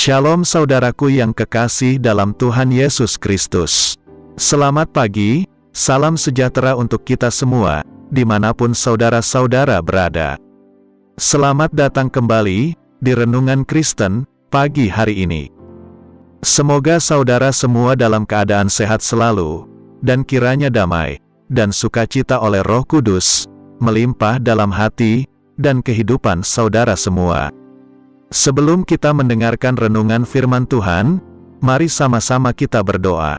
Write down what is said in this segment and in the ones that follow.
Shalom saudaraku yang kekasih dalam Tuhan Yesus Kristus. Selamat pagi, salam sejahtera untuk kita semua, dimanapun saudara-saudara berada. Selamat datang kembali di Renungan Kristen pagi hari ini. Semoga saudara semua dalam keadaan sehat selalu, dan kiranya damai dan sukacita oleh Roh Kudus melimpah dalam hati dan kehidupan saudara semua. Sebelum kita mendengarkan renungan firman Tuhan, mari sama-sama kita berdoa.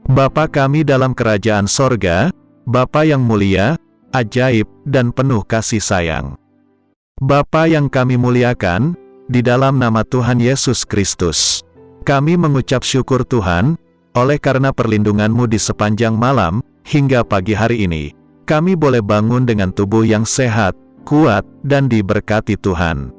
Bapa kami dalam kerajaan sorga, Bapa yang mulia, ajaib, dan penuh kasih sayang. Bapa yang kami muliakan, di dalam nama Tuhan Yesus Kristus, kami mengucap syukur Tuhan, oleh karena perlindungan-Mu di sepanjang malam, hingga pagi hari ini, kami boleh bangun dengan tubuh yang sehat, kuat, dan diberkati Tuhan.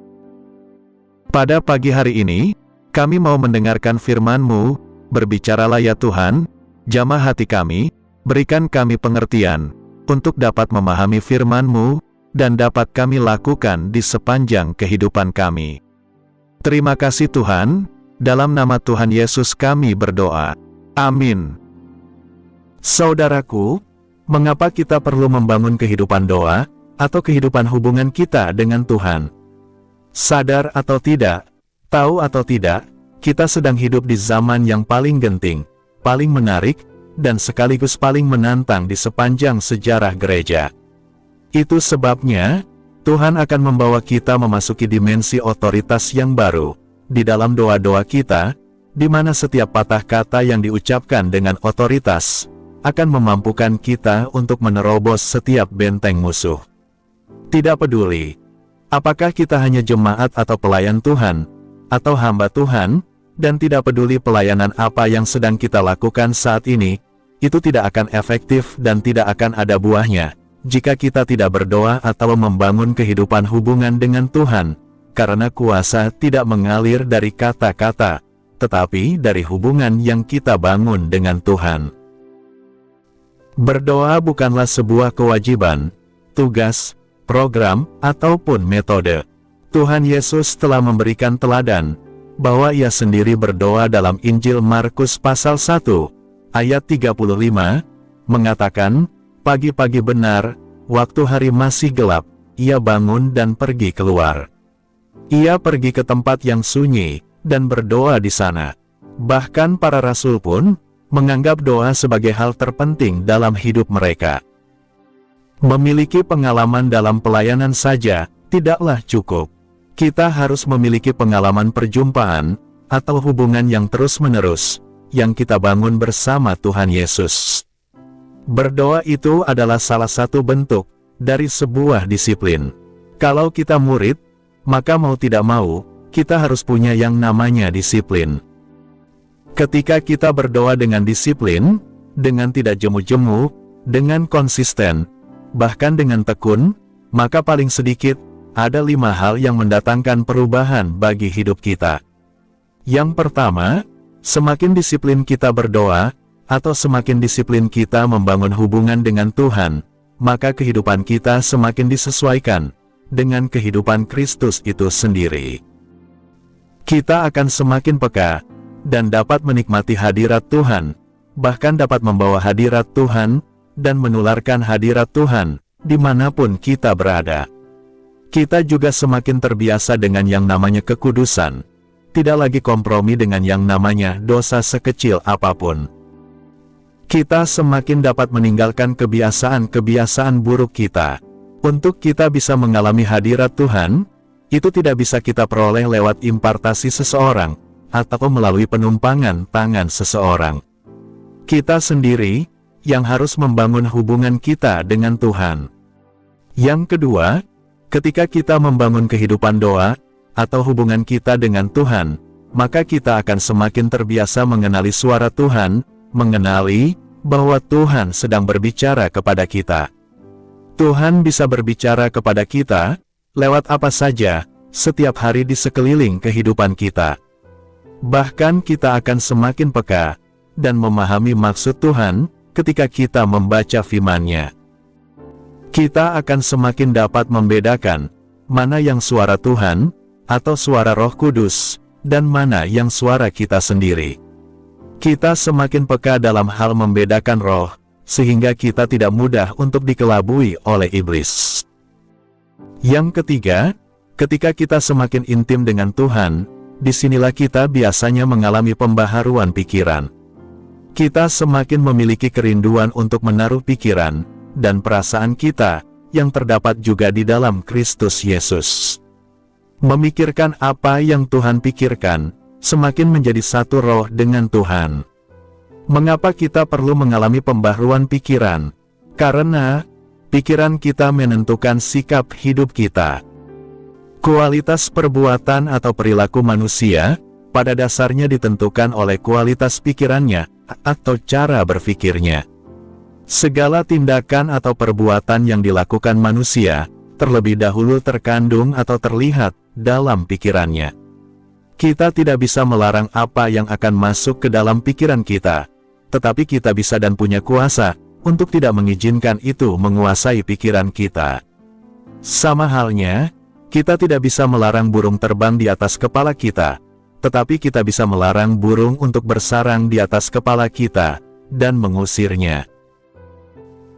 Pada pagi hari ini, kami mau mendengarkan firman-Mu, berbicaralah ya Tuhan, jamah hati kami, berikan kami pengertian, untuk dapat memahami firman-Mu, dan dapat kami lakukan di sepanjang kehidupan kami. Terima kasih Tuhan, dalam nama Tuhan Yesus kami berdoa. Amin. Saudaraku, mengapa kita perlu membangun kehidupan doa, atau kehidupan hubungan kita dengan Tuhan? Sadar atau tidak, tahu atau tidak, kita sedang hidup di zaman yang paling genting, paling menarik, dan sekaligus paling menantang di sepanjang sejarah gereja. Itu sebabnya, Tuhan akan membawa kita memasuki dimensi otoritas yang baru, di dalam doa-doa kita, di mana setiap patah kata yang diucapkan dengan otoritas, akan memampukan kita untuk menerobos setiap benteng musuh. Tidak peduli apakah kita hanya jemaat atau pelayan Tuhan, atau hamba Tuhan, dan tidak peduli pelayanan apa yang sedang kita lakukan saat ini, itu tidak akan efektif dan tidak akan ada buahnya, jika kita tidak berdoa atau membangun kehidupan hubungan dengan Tuhan, karena kuasa tidak mengalir dari kata-kata, tetapi dari hubungan yang kita bangun dengan Tuhan. Berdoa bukanlah sebuah kewajiban, tugas, program, ataupun metode. Tuhan Yesus telah memberikan teladan, bahwa Ia sendiri berdoa dalam Injil Markus pasal 1, ayat 35, mengatakan, pagi-pagi benar, waktu hari masih gelap, Ia bangun dan pergi keluar. Ia pergi ke tempat yang sunyi, dan berdoa di sana. Bahkan para rasul pun, menganggap doa sebagai hal terpenting dalam hidup mereka. Memiliki pengalaman dalam pelayanan saja, tidaklah cukup. Kita harus memiliki pengalaman perjumpaan, atau hubungan yang terus-menerus, yang kita bangun bersama Tuhan Yesus. Berdoa itu adalah salah satu bentuk, dari sebuah disiplin. Kalau kita murid, maka mau tidak mau, kita harus punya yang namanya disiplin. Ketika kita berdoa dengan disiplin, dengan tidak jemu-jemu, dengan konsisten, bahkan dengan tekun, maka paling sedikit, ada 5 hal yang mendatangkan perubahan bagi hidup kita. Yang pertama, semakin disiplin kita berdoa, atau semakin disiplin kita membangun hubungan dengan Tuhan, maka kehidupan kita semakin disesuaikan dengan kehidupan Kristus itu sendiri. Kita akan semakin peka, dan dapat menikmati hadirat Tuhan, bahkan dapat membawa hadirat Tuhan, dan menularkan hadirat Tuhan, dimanapun kita berada. Kita juga semakin terbiasa dengan yang namanya kekudusan, tidak lagi kompromi dengan yang namanya dosa sekecil apapun. Kita semakin dapat meninggalkan kebiasaan-kebiasaan buruk kita. Untuk kita bisa mengalami hadirat Tuhan, itu tidak bisa kita peroleh lewat impartasi seseorang, atau melalui penumpangan tangan seseorang. Kita sendiri yang harus membangun hubungan kita dengan Tuhan. Yang kedua, ketika kita membangun kehidupan doa, atau hubungan kita dengan Tuhan, maka kita akan semakin terbiasa mengenali suara Tuhan, mengenali bahwa Tuhan sedang berbicara kepada kita. Tuhan bisa berbicara kepada kita, lewat apa saja, setiap hari di sekeliling kehidupan kita. Bahkan kita akan semakin peka, dan memahami maksud Tuhan, ketika kita membaca firman-Nya. Kita akan semakin dapat membedakan, mana yang suara Tuhan, atau suara Roh Kudus, dan mana yang suara kita sendiri. Kita semakin peka dalam hal membedakan roh, sehingga kita tidak mudah untuk dikelabui oleh iblis. Yang ketiga, ketika kita semakin intim dengan Tuhan, disinilah kita biasanya mengalami pembaharuan pikiran. Kita semakin memiliki kerinduan untuk menaruh pikiran dan perasaan kita yang terdapat juga di dalam Kristus Yesus. Memikirkan apa yang Tuhan pikirkan, semakin menjadi satu roh dengan Tuhan. Mengapa kita perlu mengalami pembaharuan pikiran? Karena pikiran kita menentukan sikap hidup kita. Kualitas perbuatan atau perilaku manusia, pada dasarnya ditentukan oleh kualitas pikirannya, atau cara berpikirnya. Segala tindakan atau perbuatan yang dilakukan manusia, terlebih dahulu terkandung atau terlihat dalam pikirannya. Kita tidak bisa melarang apa yang akan masuk ke dalam pikiran kita, tetapi kita bisa dan punya kuasa untuk tidak mengizinkan itu menguasai pikiran kita. Sama halnya, kita tidak bisa melarang burung terbang di atas kepala kita, tetapi kita bisa melarang burung untuk bersarang di atas kepala kita, dan mengusirnya.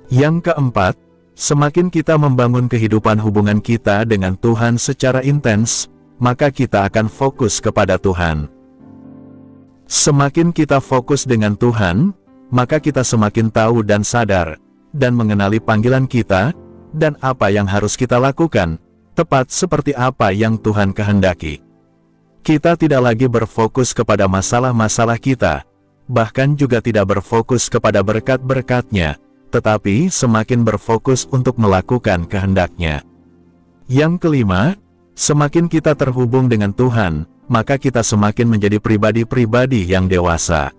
Yang keempat, semakin kita membangun kehidupan hubungan kita dengan Tuhan secara intens, maka kita akan fokus kepada Tuhan. Semakin kita fokus dengan Tuhan, maka kita semakin tahu dan sadar, dan mengenali panggilan kita, dan apa yang harus kita lakukan, tepat seperti apa yang Tuhan kehendaki. Kita tidak lagi berfokus kepada masalah-masalah kita, bahkan juga tidak berfokus kepada berkat-berkat-Nya, tetapi semakin berfokus untuk melakukan kehendak-Nya. Yang kelima, semakin kita terhubung dengan Tuhan, maka kita semakin menjadi pribadi-pribadi yang dewasa.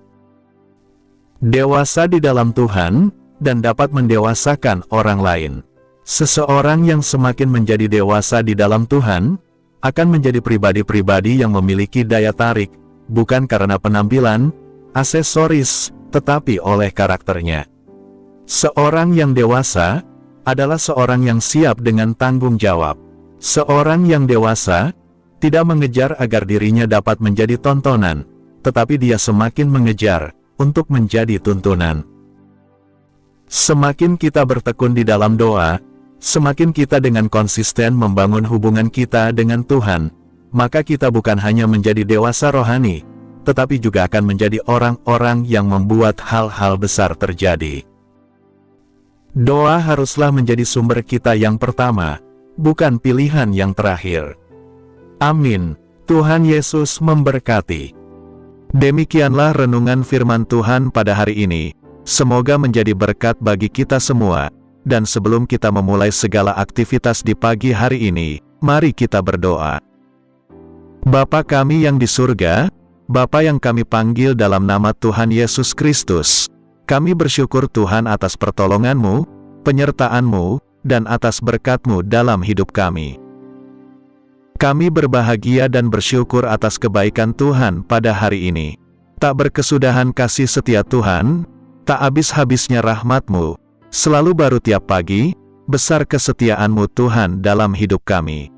Dewasa di dalam Tuhan, dan dapat mendewasakan orang lain. Seseorang yang semakin menjadi dewasa di dalam Tuhan, akan menjadi pribadi-pribadi yang memiliki daya tarik, bukan karena penampilan, aksesoris, tetapi oleh karakternya. Seorang yang dewasa, adalah seorang yang siap dengan tanggung jawab. Seorang yang dewasa, tidak mengejar agar dirinya dapat menjadi tontonan, tetapi dia semakin mengejar, untuk menjadi tuntunan. Semakin kita bertekun di dalam doa, semakin kita dengan konsisten membangun hubungan kita dengan Tuhan, maka kita bukan hanya menjadi dewasa rohani, tetapi juga akan menjadi orang-orang yang membuat hal-hal besar terjadi. Doa haruslah menjadi sumber kita yang pertama, bukan pilihan yang terakhir. Amin. Tuhan Yesus memberkati. Demikianlah renungan firman Tuhan pada hari ini. Semoga menjadi berkat bagi kita semua. Dan sebelum kita memulai segala aktivitas di pagi hari ini, mari kita berdoa. Bapa kami yang di surga, Bapa yang kami panggil dalam nama Tuhan Yesus Kristus, kami bersyukur Tuhan atas pertolongan-Mu, penyertaan-Mu, dan atas berkat-Mu dalam hidup kami. Kami berbahagia dan bersyukur atas kebaikan Tuhan pada hari ini. Tak berkesudahan kasih setia Tuhan, tak habis-habisnya rahmat-Mu, selalu baru tiap pagi, besar kesetiaan-Mu Tuhan dalam hidup kami.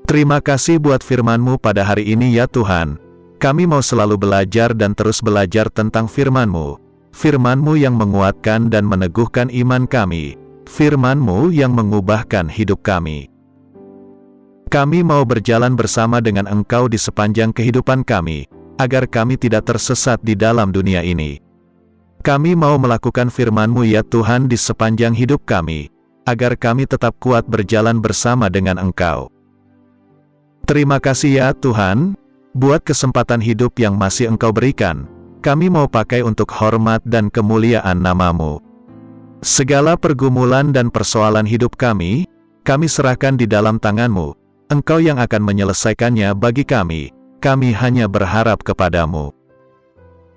Terima kasih buat firman-Mu pada hari ini ya Tuhan. Kami mau selalu belajar dan terus belajar tentang firman-Mu. Firman-Mu yang menguatkan dan meneguhkan iman kami. Firman-Mu yang mengubahkan hidup kami. Kami mau berjalan bersama dengan Engkau di sepanjang kehidupan kami, agar kami tidak tersesat di dalam dunia ini. Kami mau melakukan firman-Mu ya Tuhan di sepanjang hidup kami, agar kami tetap kuat berjalan bersama dengan Engkau. Terima kasih ya Tuhan, buat kesempatan hidup yang masih Engkau berikan. Kami mau pakai untuk hormat dan kemuliaan nama-Mu. Segala pergumulan dan persoalan hidup kami serahkan di dalam tangan-Mu. Engkau yang akan menyelesaikannya bagi kami hanya berharap kepada-Mu.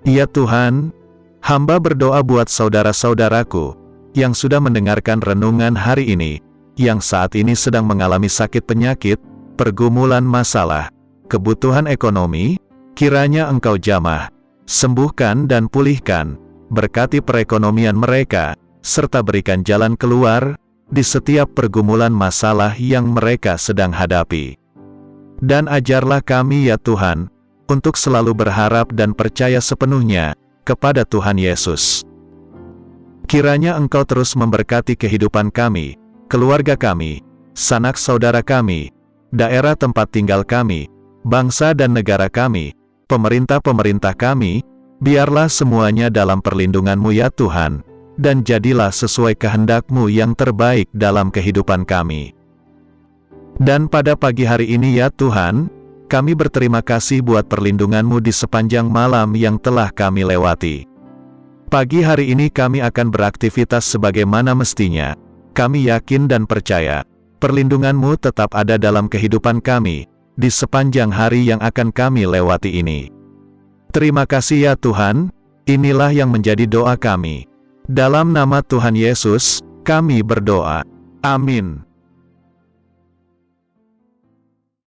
Ya Tuhan, hamba berdoa buat saudara-saudaraku, yang sudah mendengarkan renungan hari ini, yang saat ini sedang mengalami sakit penyakit, pergumulan masalah, kebutuhan ekonomi, kiranya Engkau jamah, sembuhkan dan pulihkan, berkati perekonomian mereka, serta berikan jalan keluar, di setiap pergumulan masalah yang mereka sedang hadapi. Dan ajarlah kami ya Tuhan, untuk selalu berharap dan percaya sepenuhnya kepada Tuhan Yesus. Kiranya Engkau terus memberkati kehidupan kami, keluarga kami, sanak saudara kami, daerah tempat tinggal kami, bangsa dan negara kami, pemerintah-pemerintah kami, biarlah semuanya dalam perlindungan-Mu ya Tuhan, dan jadilah sesuai kehendak-Mu yang terbaik dalam kehidupan kami. Dan pada pagi hari ini ya Tuhan, kami berterima kasih buat perlindungan-Mu di sepanjang malam yang telah kami lewati. Pagi hari ini kami akan beraktivitas sebagaimana mestinya. Kami yakin dan percaya, perlindungan-Mu tetap ada dalam kehidupan kami, di sepanjang hari yang akan kami lewati ini. Terima kasih ya Tuhan, inilah yang menjadi doa kami. Dalam nama Tuhan Yesus, kami berdoa. Amin.